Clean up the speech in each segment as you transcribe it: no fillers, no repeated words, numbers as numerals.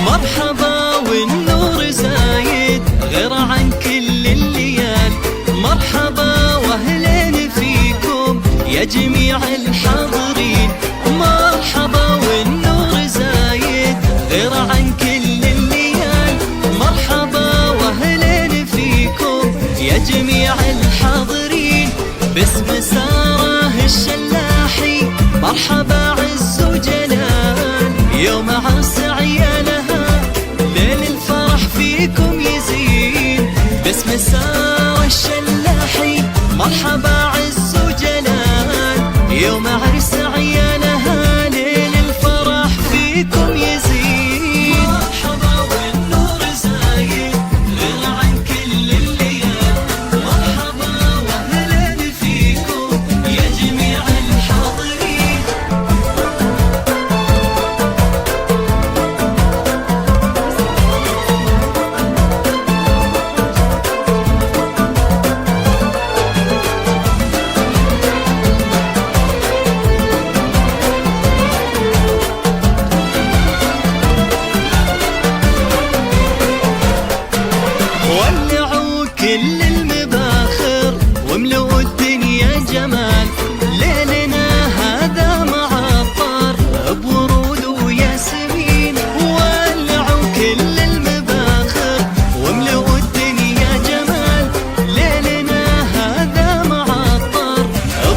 مرحبا والنور زايد غير عن كل الليال، مرحبا واهلين فيكم يا جميع الحاضرين، مرحبا والنور زايد غير عن كل الليال، مرحبا واهلين فيكم يا جميع الحاضرين، باسم ساره الشلاحي مرحبا عز وجلال، يوم عرس عيالها ليل الفرح فيكم يزين، باسم ساره الشلاحي مرحبا عز وجلال، يوم عرس عيالها ليل الفرح فيكم يزين، مرحبا والنور زايد غير عن كل الليال، مرحبا واهلين فيكم يا جميع الحاضرين. ولعوا كل المباخر واملؤوا الدنيا جمال، ليلنا هذا معطر بورود وياسمين، ولعوا كل المباخر واملؤوا الدنيا جمال، ليلنا هذا معطر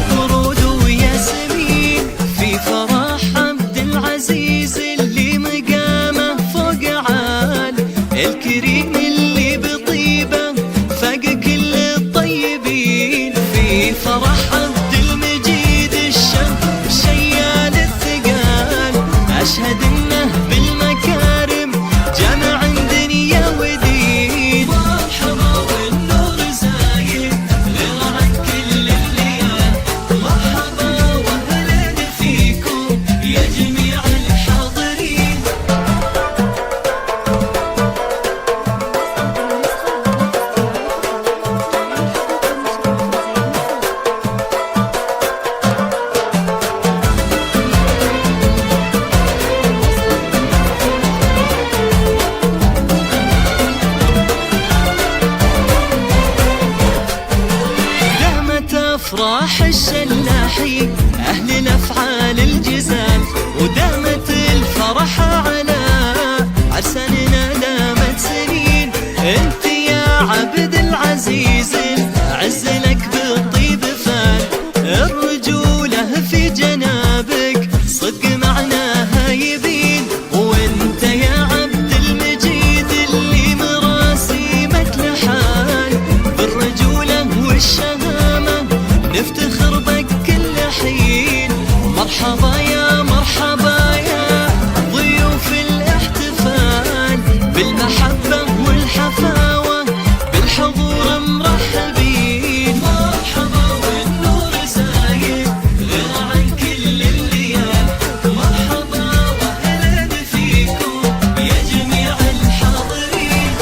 بورود وياسمين، في فرح عبد العزيز اللي مقامه فوق عال، الكريم اللي بطيبه فاق كل الطيبين، في فرح عبد المجيد الشيال الثقال، اشهد انه بالمكارم جامع دنيا ودين، مرحبا والنور زايد غير عن كل الليال، مرحبا واهلين فيكم يا جميع الحاضرين. دامت افراح الشلاحي اهل الافعال الجزال، ودامت الفرح على عرساننا دامت سنين، انت يا عبد العزيز العز لك بالطيب فال، الرجوله في جنابك صدق معناها يبين، وانت يا عبد المجيد اللي مراسيمك لحال، بالرجوله والشهامه نفتخر بك كل حين، مرحبا يا مرحبا يا ضيوف الاحتفال، بالمحبه والحفاوه بالحضور مرحبين، مرحبا والنور زايد غير عن كل الليال، مرحبا واهلين فيكم يا جميع الحاضرين.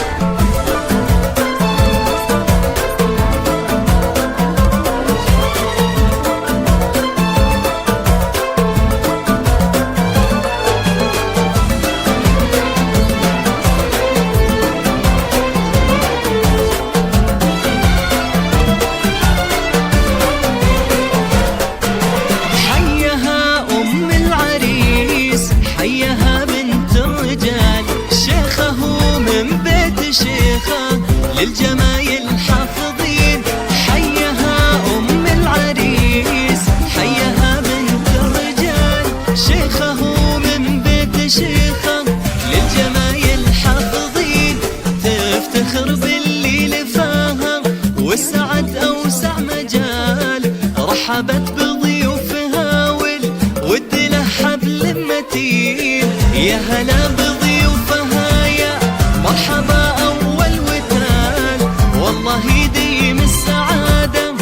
حيها ام العريس حيها بنت الرجال، شيخه من بيت شيخه للجمايل حافظين، حيها ام العريس حيها بنت الرجال، شيخه من بيت شيخه للجمايل حافظين، تفتخر باللي لفاها والسعد اوسع مجال، رحبت بضيوفها والود له حبل متين، يا هلا بضيوفها يا مرحبا اول وتال، والله يديم السعاده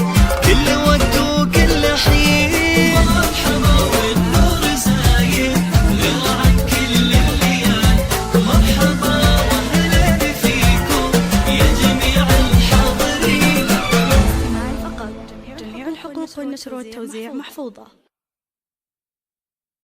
كل وقت وكل حقوق النشر والتوزيع محفوظة.